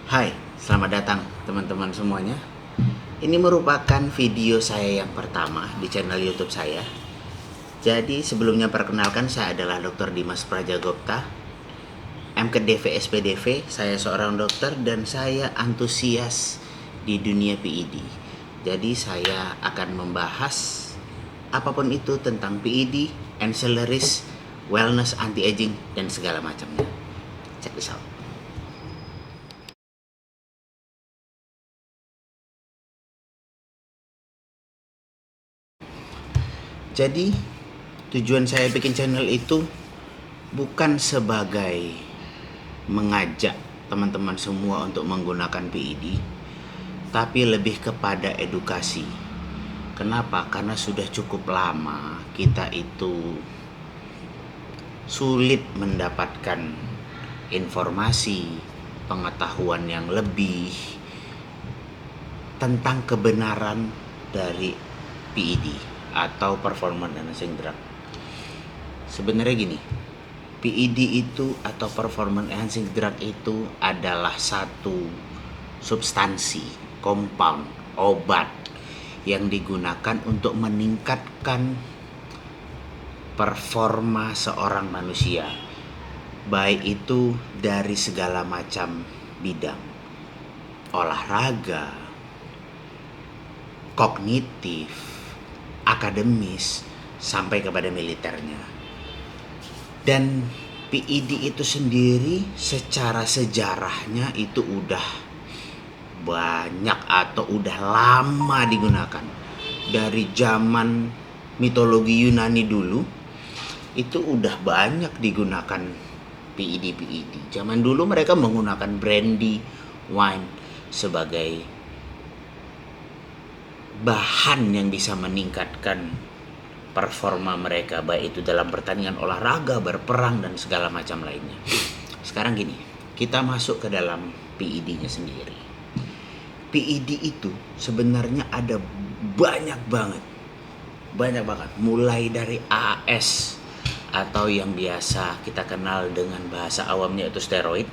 Hai, selamat datang teman-teman semuanya. Ini merupakan video saya yang pertama di channel YouTube saya. Jadi sebelumnya perkenalkan, saya adalah Dr. Dimas Prajagopta, MKDV SPDV. Saya seorang dokter dan saya antusias di dunia PID. Jadi saya akan membahas apapun itu tentang PID, ancillaries, wellness, anti-aging, dan segala macamnya. Check this out. Jadi tujuan saya bikin channel itu bukan sebagai mengajak teman-teman semua untuk menggunakan PID, tapi lebih kepada edukasi. Kenapa? Karena sudah cukup lama kita itu sulit mendapatkan informasi, pengetahuan yang lebih tentang kebenaran dari PID atau performance enhancing drug. Sebenarnya gini, PID itu atau performance enhancing drug itu adalah satu substansi, compound, obat yang digunakan untuk meningkatkan performa seorang manusia, baik itu dari segala macam bidang, olahraga, kognitif, akademis, sampai kepada militernya. Dan PID itu sendiri secara sejarahnya itu udah banyak atau udah lama digunakan. Dari zaman mitologi Yunani dulu itu udah banyak digunakan PID. Zaman dulu mereka menggunakan brandy, wine sebagai bahan yang bisa meningkatkan performa mereka, baik itu dalam pertandingan olahraga, berperang, dan segala macam lainnya. Sekarang gini, kita masuk ke dalam PID-nya sendiri. PID itu sebenarnya ada banyak banget, mulai dari AAS atau yang biasa kita kenal dengan bahasa awamnya itu steroid.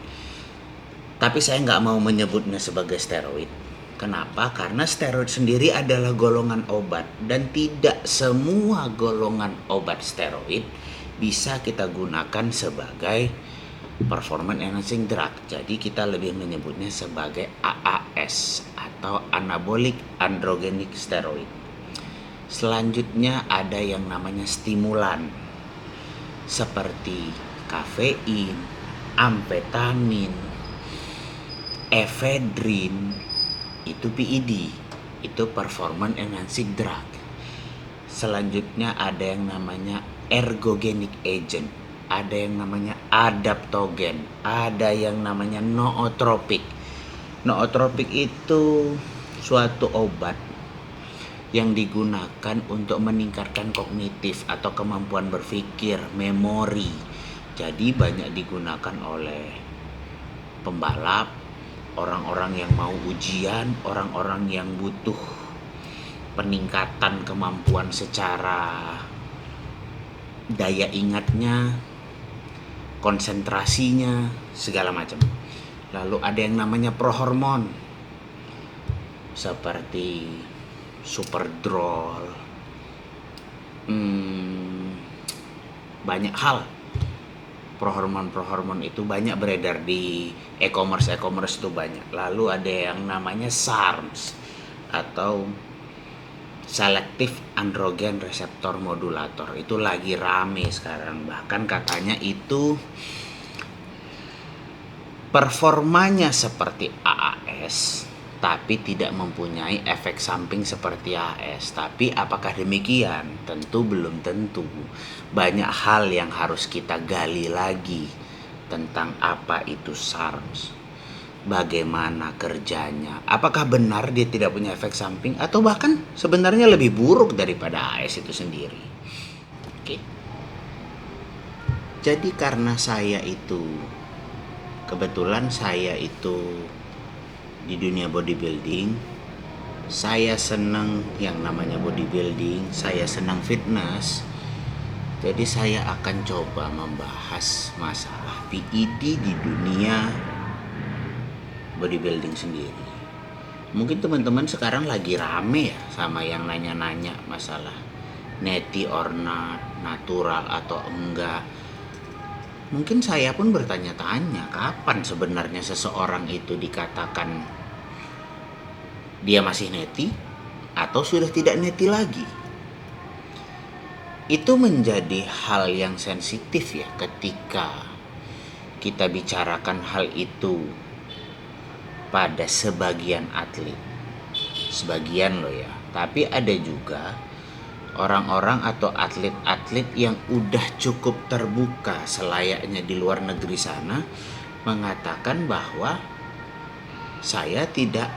Tapi saya nggak mau menyebutnya sebagai steroid. Kenapa? Karena steroid sendiri adalah golongan obat, dan tidak semua golongan obat steroid bisa kita gunakan sebagai performance enhancing drug. Jadi kita lebih menyebutnya sebagai AAS atau anabolic androgenic steroid. Selanjutnya ada yang namanya stimulan seperti kafein, amfetamin, efedrin. Itu PID, itu performance enhancing drug. Selanjutnya ada yang namanya ergogenic agent, ada yang namanya adaptogen, ada yang namanya nootropik. Nootropik itu suatu obat yang digunakan untuk meningkatkan kognitif atau kemampuan berpikir, memori. Jadi banyak digunakan oleh pembalap, orang-orang yang mau ujian, orang-orang yang butuh peningkatan kemampuan secara daya ingatnya, konsentrasinya, segala macam. Lalu ada yang namanya prohormon seperti superdrol, banyak hal. Prohormon itu banyak beredar di e-commerce itu banyak. Lalu ada yang namanya SARMs atau Selective Androgen Receptor Modulator. Itu lagi rame sekarang. Bahkan katanya itu performanya seperti AAS, tapi tidak mempunyai efek samping seperti AAS. Tapi apakah demikian? Tentu belum tentu. Banyak hal yang harus kita gali lagi tentang apa itu SARMs, bagaimana kerjanya, apakah benar dia tidak punya efek samping, atau bahkan sebenarnya lebih buruk daripada AAS itu sendiri. Oke. Jadi karena kebetulan saya itu di dunia bodybuilding, saya senang yang namanya bodybuilding, saya senang fitness. Jadi saya akan coba membahas masalah PID di dunia bodybuilding sendiri. Mungkin teman-teman sekarang lagi rame ya sama yang nanya-nanya masalah neti or not, natural atau enggak. Mungkin saya pun bertanya-tanya, kapan sebenarnya seseorang itu dikatakan dia masih neti atau sudah tidak neti lagi? Itu menjadi hal yang sensitif ya ketika kita bicarakan hal itu pada sebagian atlet. Sebagian loh ya. Tapi ada juga orang-orang atau atlet-atlet yang udah cukup terbuka selayaknya di luar negeri sana mengatakan bahwa saya tidak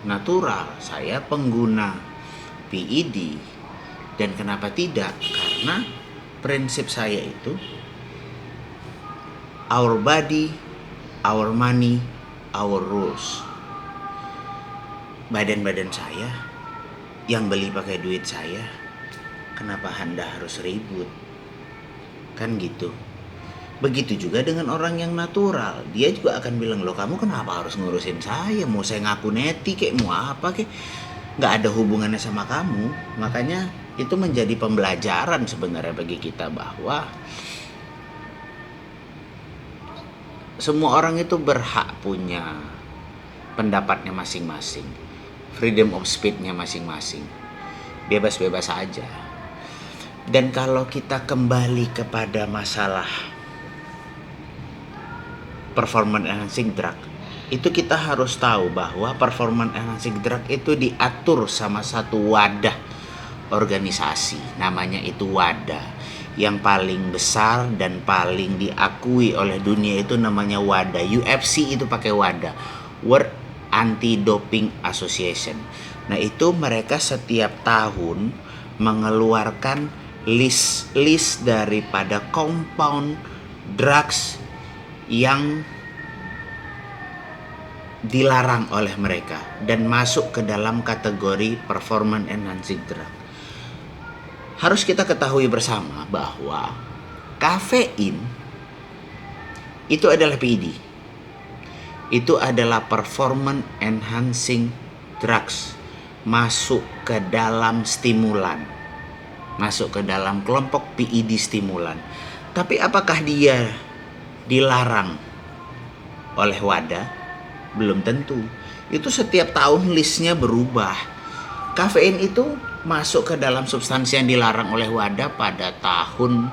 natural, saya pengguna PED. Dan kenapa tidak? Karena prinsip saya itu our body, our money, our rules. Badan-badan saya yang beli pakai duit saya, kenapa Anda harus ribut? Kan gitu. Begitu juga dengan orang yang natural. Dia juga akan bilang, loh kamu kenapa harus ngurusin saya? Mau saya ngaku neti kek, mau apa kek? Gak ada hubungannya sama kamu. Makanya itu menjadi pembelajaran sebenarnya bagi kita bahwa semua orang itu berhak punya pendapatnya masing-masing, freedom of speech-nya masing-masing, bebas-bebas aja. Dan kalau kita kembali kepada masalah performance enhancing drug, itu kita harus tahu bahwa performance enhancing drug itu diatur sama satu wadah organisasi, namanya itu WADA. Yang paling besar dan paling diakui oleh dunia itu namanya WADA. UFC itu pakai WADA, World Anti-Doping Association. Nah itu mereka setiap tahun mengeluarkan list daripada compound drugs yang dilarang oleh mereka dan masuk ke dalam kategori performance enhancing drug. Harus kita ketahui bersama bahwa kafein itu adalah PED. Itu adalah performance enhancing drugs, masuk ke dalam stimulan, masuk ke dalam kelompok PED stimulan. Tapi apakah dia dilarang oleh WADA? Belum tentu. Itu setiap tahun listnya berubah. Kafein itu masuk ke dalam substansi yang dilarang oleh WADA pada tahun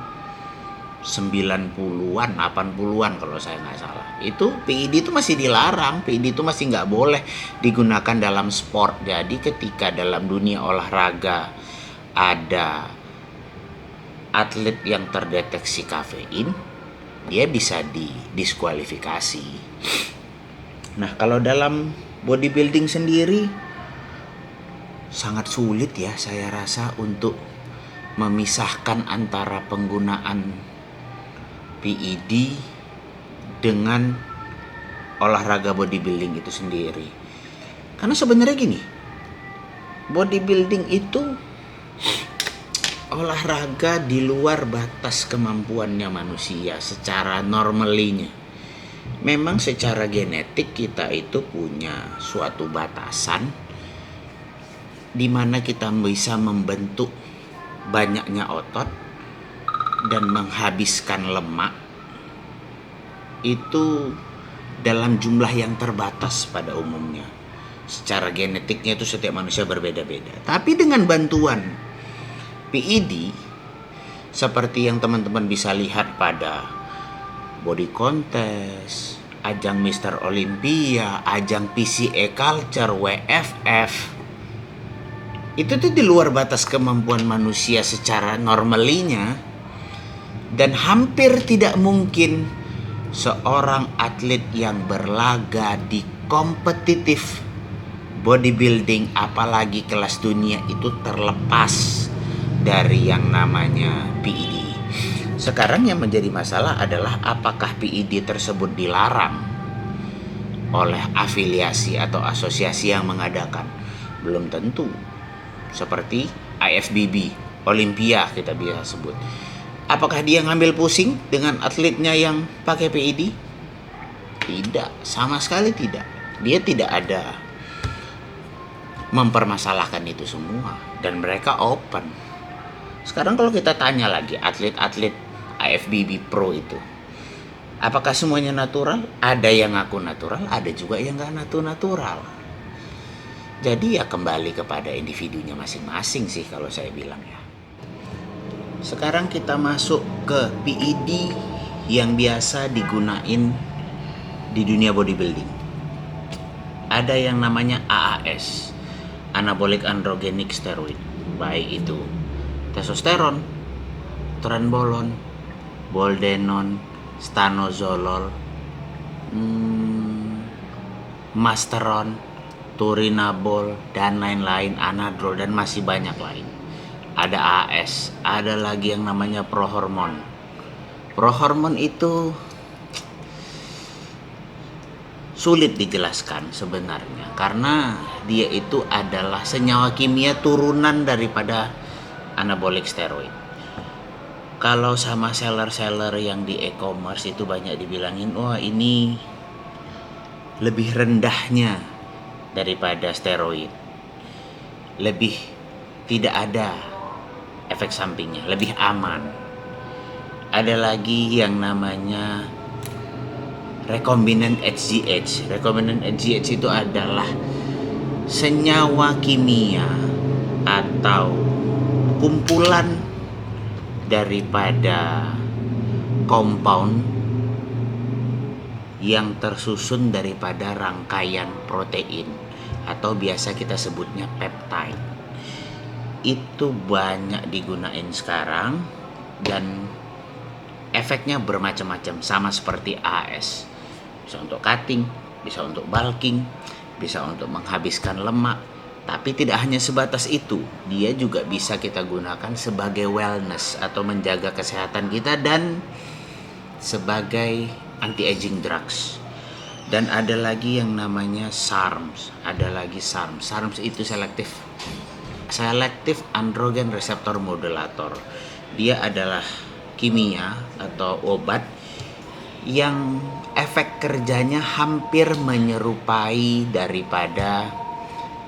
90-an, 80-an kalau saya nggak salah. Itu PED itu masih dilarang, PED itu masih nggak boleh digunakan dalam sport. Jadi ketika dalam dunia olahraga ada atlet yang terdeteksi kafein, dia bisa didiskualifikasi. Nah kalau dalam bodybuilding sendiri sangat sulit ya saya rasa untuk memisahkan antara penggunaan PED dengan olahraga bodybuilding itu sendiri. Karena sebenarnya gini, bodybuilding itu olahraga di luar batas kemampuannya manusia secara normalinya. Memang secara genetik kita itu punya suatu batasan di mana kita bisa membentuk banyaknya otot dan menghabiskan lemak itu dalam jumlah yang terbatas pada umumnya. Secara genetiknya itu setiap manusia berbeda-beda. Tapi dengan bantuan PED seperti yang teman-teman bisa lihat pada body contest, ajang Mr. Olympia, ajang PCA Culture, WFF, itu tuh di luar batas kemampuan manusia secara normalinya. Dan hampir tidak mungkin seorang atlet yang berlaga di kompetitif bodybuilding apalagi kelas dunia itu terlepas dari yang namanya PED. Sekarang yang menjadi masalah adalah apakah PED tersebut dilarang oleh afiliasi atau asosiasi yang mengadakan. Belum tentu. Seperti IFBB, Olympia kita bisa sebut. Apakah dia ngambil pusing dengan atletnya yang pakai PED? Tidak, sama sekali tidak. Dia tidak ada mempermasalahkan itu semua dan mereka open. Sekarang kalau kita tanya lagi atlet-atlet AFBB Pro itu, apakah semuanya natural? Ada yang ngaku natural, ada juga yang nggak natural. Jadi ya kembali kepada individunya masing-masing sih kalau saya bilang ya. Sekarang kita masuk ke PED yang biasa digunain di dunia bodybuilding. Ada yang namanya AAS, Anabolic Androgenic Steroid. Baik itu testosteron, trenbolon, boldenon, stanozolol, masteron, turinabol, dan lain-lain, anadrol, dan masih banyak lain. Ada AS, ada lagi yang namanya prohormon. Prohormon itu sulit dijelaskan sebenarnya karena dia itu adalah senyawa kimia turunan daripada anabolic steroid. Kalau sama seller-seller yang di e-commerce itu banyak dibilangin, wah ini lebih rendahnya daripada steroid, lebih tidak ada efek sampingnya, lebih aman. Ada lagi yang namanya recombinant HGH. Recombinant HGH itu adalah senyawa kimia atau kumpulan daripada compound yang tersusun daripada rangkaian protein atau biasa kita sebutnya peptide. Itu banyak digunain sekarang dan efeknya bermacam-macam, sama seperti AS. Bisa untuk cutting, bisa untuk bulking, bisa untuk menghabiskan lemak. Tapi tidak hanya sebatas itu, dia juga bisa kita gunakan sebagai wellness atau menjaga kesehatan kita dan sebagai anti-aging drugs. Dan ada lagi yang namanya SARMs. Ada lagi SARMs. SARMs itu Selective Androgen Receptor Modulator. Dia adalah kimia atau obat yang efek kerjanya hampir menyerupai daripada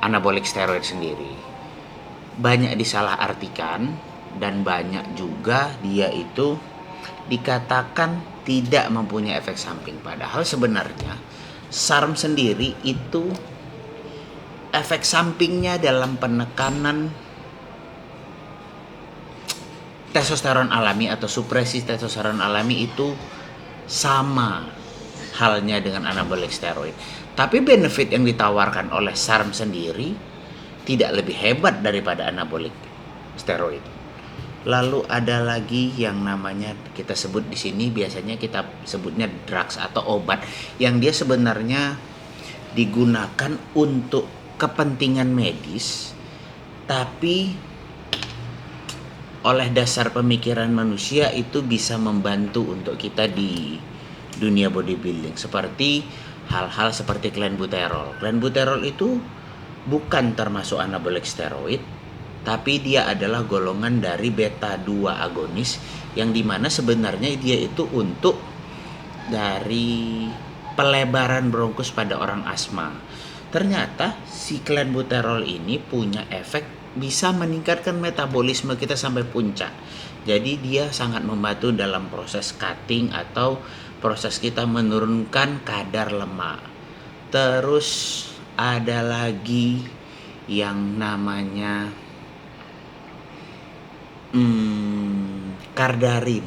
anabolic steroid sendiri. Banyak disalahartikan dan banyak juga dia itu dikatakan tidak mempunyai efek samping. Padahal sebenarnya SARM sendiri itu efek sampingnya dalam penekanan testosteron alami atau supresi testosteron alami itu sama halnya dengan anabolic steroid. Tapi benefit yang ditawarkan oleh SARM sendiri tidak lebih hebat daripada anabolic steroid. Lalu ada lagi yang namanya kita sebut di sini biasanya kita sebutnya drugs atau obat yang dia sebenarnya digunakan untuk kepentingan medis, tapi oleh dasar pemikiran manusia itu bisa membantu untuk kita di dunia bodybuilding, seperti hal-hal seperti clenbuterol. Clenbuterol itu bukan termasuk anabolic steroid, tapi dia adalah golongan dari beta 2 agonis yang dimana sebenarnya dia itu untuk dari pelebaran bronkus pada orang asma. Ternyata si clenbuterol ini punya efek bisa meningkatkan metabolisme kita sampai puncak. Jadi dia sangat membantu dalam proses cutting atau proses kita menurunkan kadar lemak. Terus ada lagi yang namanya Cardarin.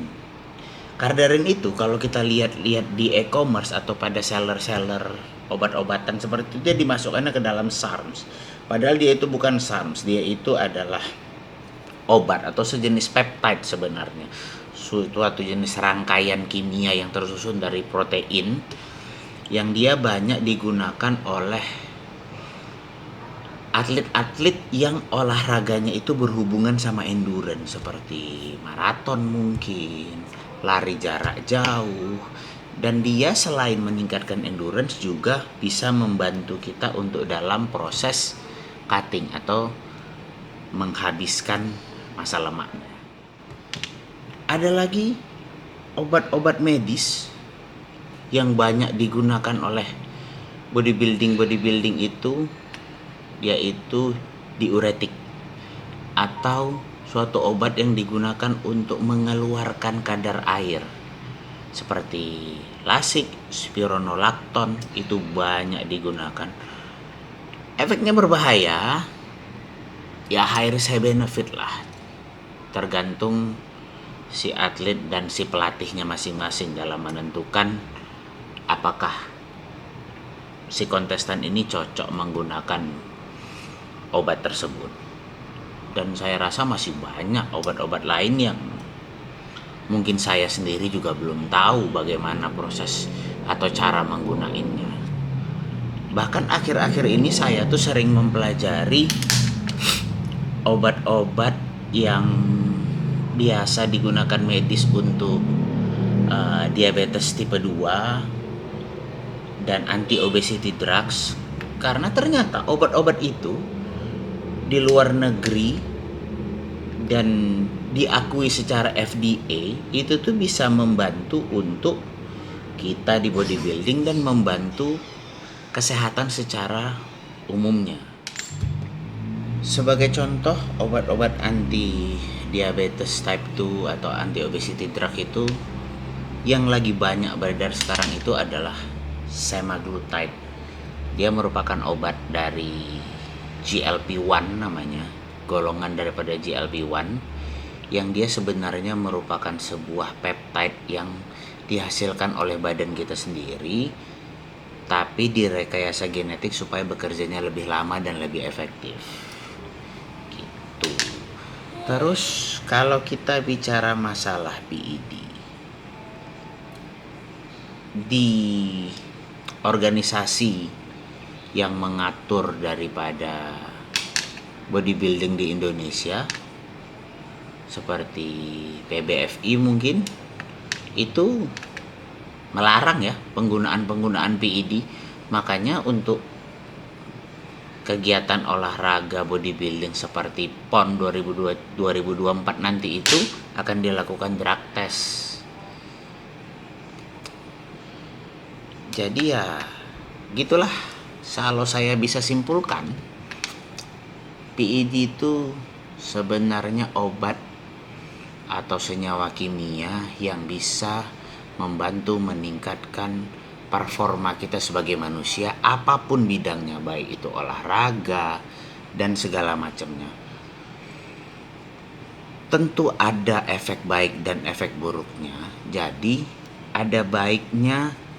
Cardarin itu kalau kita lihat di e-commerce atau pada seller-seller obat-obatan seperti itu, dia dimasukkannya ke dalam SARMs. Padahal dia itu bukan SARMs, dia itu adalah obat atau sejenis peptide sebenarnya. Suatu jenis rangkaian kimia yang tersusun dari protein yang dia banyak digunakan oleh atlet-atlet yang olahraganya itu berhubungan sama endurance seperti maraton mungkin, lari jarak jauh. Dan dia selain meningkatkan endurance juga bisa membantu kita untuk dalam proses cutting atau menghabiskan masa lemaknya. Ada lagi obat-obat medis yang banyak digunakan oleh bodybuilding itu yaitu diuretik atau suatu obat yang digunakan untuk mengeluarkan kadar air seperti lasik, spironolakton itu banyak digunakan. Efeknya berbahaya, ya high risk high benefit lah, tergantung si atlet dan si pelatihnya masing-masing dalam menentukan apakah si kontestan ini cocok menggunakan obat tersebut. Dan saya rasa masih banyak obat-obat lain yang mungkin saya sendiri juga belum tahu bagaimana proses atau cara menggunakannya. Bahkan akhir-akhir ini saya tuh sering mempelajari obat-obat yang biasa digunakan medis untuk diabetes tipe 2 dan anti obesity drugs, karena ternyata obat-obat itu di luar negeri dan diakui secara FDA itu tuh bisa membantu untuk kita di bodybuilding dan membantu kesehatan secara umumnya. Sebagai contoh, obat-obat anti diabetes type 2 atau anti obesity drug itu yang lagi banyak beredar sekarang itu adalah semaglutide. Dia merupakan obat dari GLP-1 namanya, golongan daripada GLP-1, yang dia sebenarnya merupakan sebuah peptide yang dihasilkan oleh badan kita sendiri, tapi direkayasa genetik supaya bekerjanya lebih lama dan lebih efektif. Gitu. Terus kalau kita bicara masalah PED, di organisasi yang mengatur daripada bodybuilding di Indonesia seperti PBFI mungkin itu melarang ya penggunaan PED. Makanya untuk kegiatan olahraga bodybuilding seperti PON 2024 nanti itu akan dilakukan drug test. Jadi ya gitulah, kalau saya bisa simpulkan, PED itu sebenarnya obat atau senyawa kimia yang bisa membantu meningkatkan performa kita sebagai manusia apapun bidangnya, baik itu olahraga dan segala macamnya. Tentu ada efek baik dan efek buruknya. Jadi ada baiknya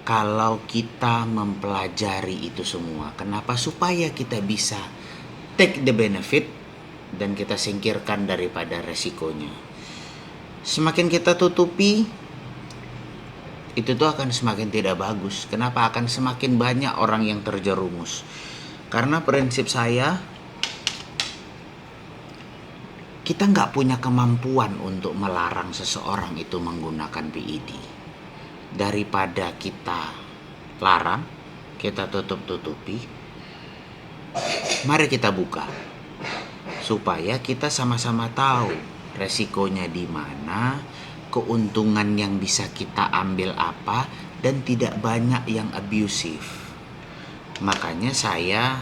kalau kita mempelajari itu semua. Kenapa? Supaya kita bisa take the benefit dan kita singkirkan daripada resikonya. Semakin kita tutupi, itu tuh akan semakin tidak bagus. Kenapa? Akan semakin banyak orang yang terjerumus. Karena prinsip saya, kita nggak punya kemampuan untuk melarang seseorang itu menggunakan PED. Daripada kita larang, kita tutup-tutupi, mari kita buka supaya kita sama-sama tahu resikonya di mana, keuntungan yang bisa kita ambil apa, dan tidak banyak yang abusive. Makanya saya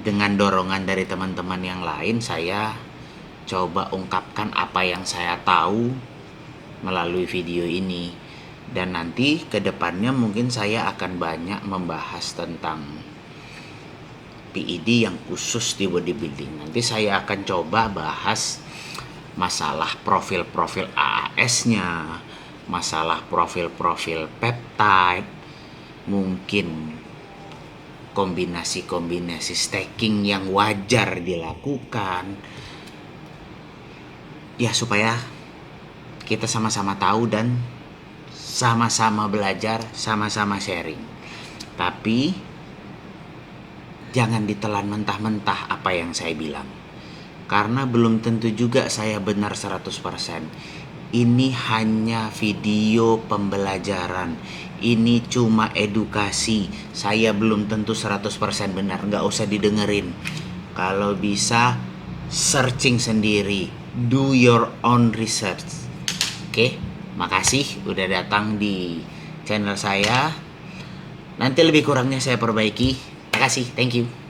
dengan dorongan dari teman-teman yang lain, saya coba ungkapkan apa yang saya tahu melalui video ini. Dan nanti ke depannya mungkin saya akan banyak membahas tentang PED yang khusus di bodybuilding. Nanti saya akan coba bahas masalah profil-profil AAS-nya, masalah profil-profil peptide, mungkin kombinasi-kombinasi stacking yang wajar dilakukan. Ya supaya kita sama-sama tahu dan sama-sama belajar, sama-sama sharing. Tapi jangan ditelan mentah-mentah apa yang saya bilang. Karena belum tentu juga saya benar 100%. Ini hanya video pembelajaran. Ini cuma edukasi. Saya belum tentu 100% benar. Nggak usah didengerin. Kalau bisa searching sendiri. Do your own research. Oke, makasih udah datang di channel saya. Nanti lebih kurangnya saya perbaiki. Makasih, thank you.